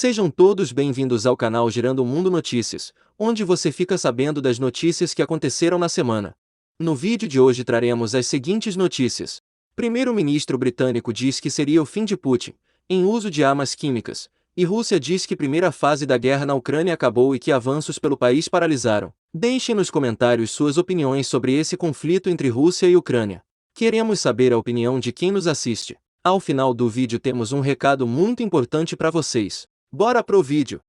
Sejam todos bem-vindos ao canal Girando o Mundo Notícias, onde você fica sabendo das notícias que aconteceram na semana. No vídeo de hoje traremos as seguintes notícias. Primeiro-ministro britânico diz que seria o fim de Putin, em uso de armas químicas, e Rússia diz que primeira fase da guerra na Ucrânia acabou e que avanços pelo país paralisaram. Deixe nos comentários suas opiniões sobre esse conflito entre Rússia e Ucrânia. Queremos saber a opinião de quem nos assiste. Ao final do vídeo temos um recado muito importante para vocês. Bora pro vídeo!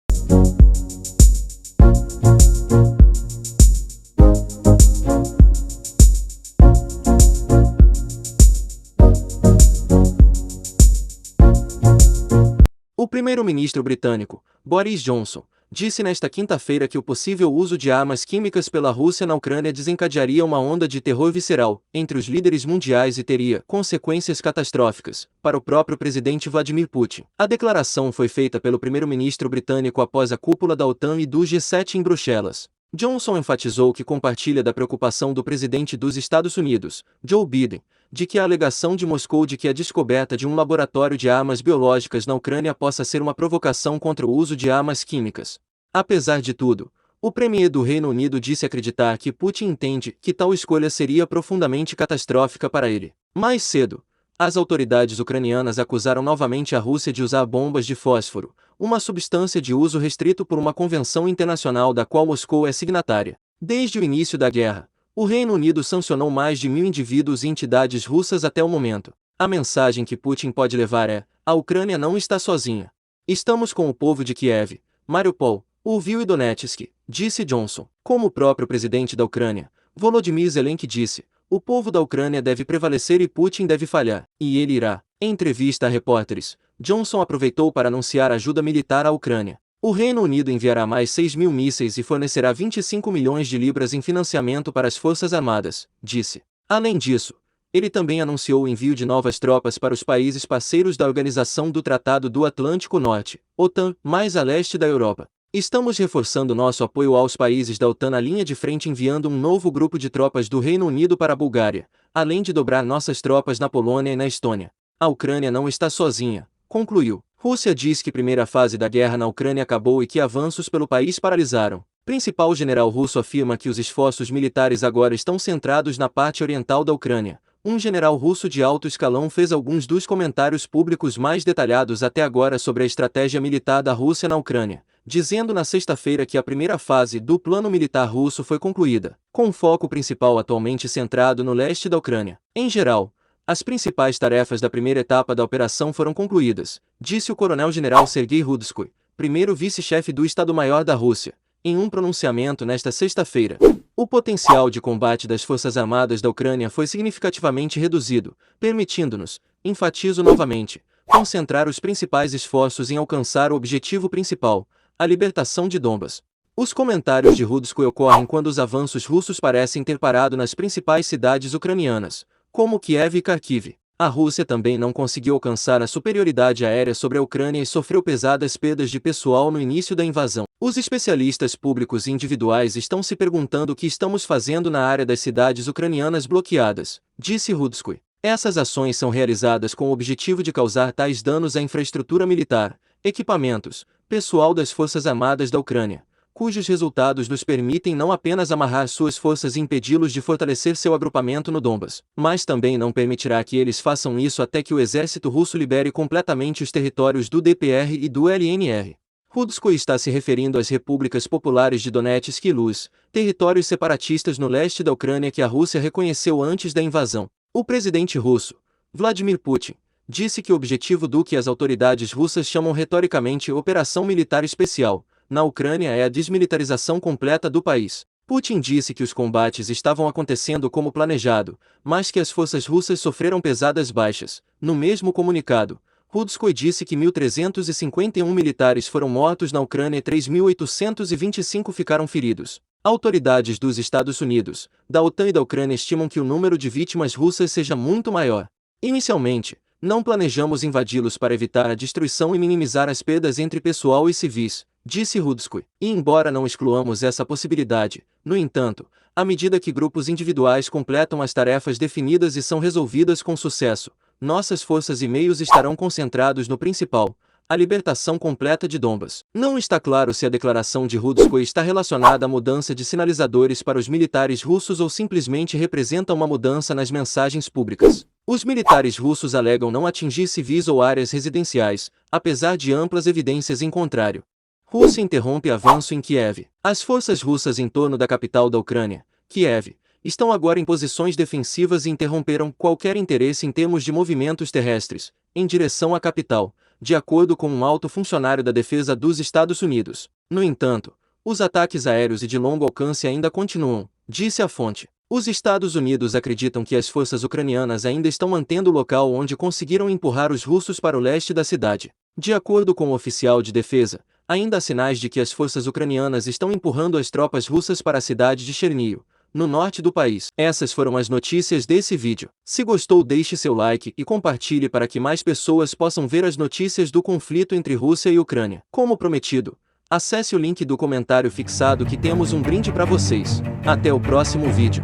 O primeiro-ministro britânico, Boris Johnson, disse nesta quinta-feira que o possível uso de armas químicas pela Rússia na Ucrânia desencadearia uma onda de terror visceral entre os líderes mundiais e teria consequências catastróficas para o próprio presidente Vladimir Putin. A declaração foi feita pelo primeiro-ministro britânico após a cúpula da OTAN e do G7 em Bruxelas. Johnson enfatizou que compartilha da preocupação do presidente dos Estados Unidos, Joe Biden, de que a alegação de Moscou de que a descoberta de um laboratório de armas biológicas na Ucrânia possa ser uma provocação contra o uso de armas químicas. Apesar de tudo, o premier do Reino Unido disse acreditar que Putin entende que tal escolha seria profundamente catastrófica para ele. Mais cedo, as autoridades ucranianas acusaram novamente a Rússia de usar bombas de fósforo, uma substância de uso restrito por uma convenção internacional da qual Moscou é signatária. Desde o início da guerra, o Reino Unido sancionou mais de 1.000 indivíduos e entidades russas até o momento. A mensagem que Putin pode levar é: a Ucrânia não está sozinha. Estamos com o povo de Kiev, Mariupol, Lviv e Donetsk, disse Johnson. Como o próprio presidente da Ucrânia, Volodymyr Zelensky disse, o povo da Ucrânia deve prevalecer e Putin deve falhar, e ele irá. Em entrevista a repórteres, Johnson aproveitou para anunciar ajuda militar à Ucrânia. O Reino Unido enviará mais 6.000 mísseis e fornecerá 25 milhões de libras em financiamento para as Forças Armadas, disse. Além disso, ele também anunciou o envio de novas tropas para os países parceiros da Organização do Tratado do Atlântico Norte, OTAN, mais a leste da Europa. Estamos reforçando nosso apoio aos países da OTAN na linha de frente enviando um novo grupo de tropas do Reino Unido para a Bulgária, além de dobrar nossas tropas na Polônia e na Estônia. A Ucrânia não está sozinha, concluiu. Rússia diz que primeira fase da guerra na Ucrânia acabou e que avanços pelo país paralisaram. Principal general russo afirma que os esforços militares agora estão centrados na parte oriental da Ucrânia. Um general russo de alto escalão fez alguns dos comentários públicos mais detalhados até agora sobre a estratégia militar da Rússia na Ucrânia, dizendo na sexta-feira que a primeira fase do plano militar russo foi concluída, com o foco principal atualmente centrado no leste da Ucrânia. Em geral, as principais tarefas da primeira etapa da operação foram concluídas, disse o coronel-general Sergei Rudskoy, primeiro vice-chefe do Estado-Maior da Rússia, em um pronunciamento nesta sexta-feira. O potencial de combate das Forças Armadas da Ucrânia foi significativamente reduzido, permitindo-nos, enfatizo novamente, concentrar os principais esforços em alcançar o objetivo principal, a libertação de Donbas. Os comentários de Rudskoy ocorrem quando os avanços russos parecem ter parado nas principais cidades ucranianas, como Kiev e Kharkiv. A Rússia também não conseguiu alcançar a superioridade aérea sobre a Ucrânia e sofreu pesadas perdas de pessoal no início da invasão. Os especialistas públicos e individuais estão se perguntando o que estamos fazendo na área das cidades ucranianas bloqueadas, disse Rudskoy. Essas ações são realizadas com o objetivo de causar tais danos à infraestrutura militar, equipamentos, pessoal das Forças Armadas da Ucrânia, cujos resultados nos permitem não apenas amarrar suas forças e impedi-los de fortalecer seu agrupamento no Donbas, mas também não permitirá que eles façam isso até que o exército russo libere completamente os territórios do DPR e do LNR. Rudskoy está se referindo às repúblicas populares de Donetsk e Luz, territórios separatistas no leste da Ucrânia que a Rússia reconheceu antes da invasão. O presidente russo, Vladimir Putin, disse que o objetivo do que as autoridades russas chamam retoricamente Operação Militar Especial na Ucrânia é a desmilitarização completa do país. Putin disse que os combates estavam acontecendo como planejado, mas que as forças russas sofreram pesadas baixas. No mesmo comunicado, Rudskoy disse que 1.351 militares foram mortos na Ucrânia e 3.825 ficaram feridos. Autoridades dos Estados Unidos, da OTAN e da Ucrânia estimam que o número de vítimas russas seja muito maior. Inicialmente, não planejamos invadi-los para evitar a destruição e minimizar as perdas entre pessoal e civis, disse Rudskoy. E embora não excluamos essa possibilidade, no entanto, à medida que grupos individuais completam as tarefas definidas e são resolvidas com sucesso, nossas forças e meios estarão concentrados no principal, a libertação completa de Donbas. Não está claro se a declaração de Rudskoe está relacionada à mudança de sinalizadores para os militares russos ou simplesmente representa uma mudança nas mensagens públicas. Os militares russos alegam não atingir civis ou áreas residenciais, apesar de amplas evidências em contrário. Rússia interrompe avanço em Kiev. As forças russas em torno da capital da Ucrânia, Kiev, estão agora em posições defensivas e interromperam qualquer interesse em termos de movimentos terrestres, em direção à capital, de acordo com um alto funcionário da defesa dos Estados Unidos. No entanto, os ataques aéreos e de longo alcance ainda continuam, disse a fonte. Os Estados Unidos acreditam que as forças ucranianas ainda estão mantendo o local onde conseguiram empurrar os russos para o leste da cidade. De acordo com o oficial de defesa, ainda há sinais de que as forças ucranianas estão empurrando as tropas russas para a cidade de Chernihiv, no norte do país. Essas foram as notícias desse vídeo. Se gostou, deixe seu like e compartilhe para que mais pessoas possam ver as notícias do conflito entre Rússia e Ucrânia. Como prometido, acesse o link do comentário fixado que temos um brinde para vocês. Até o próximo vídeo.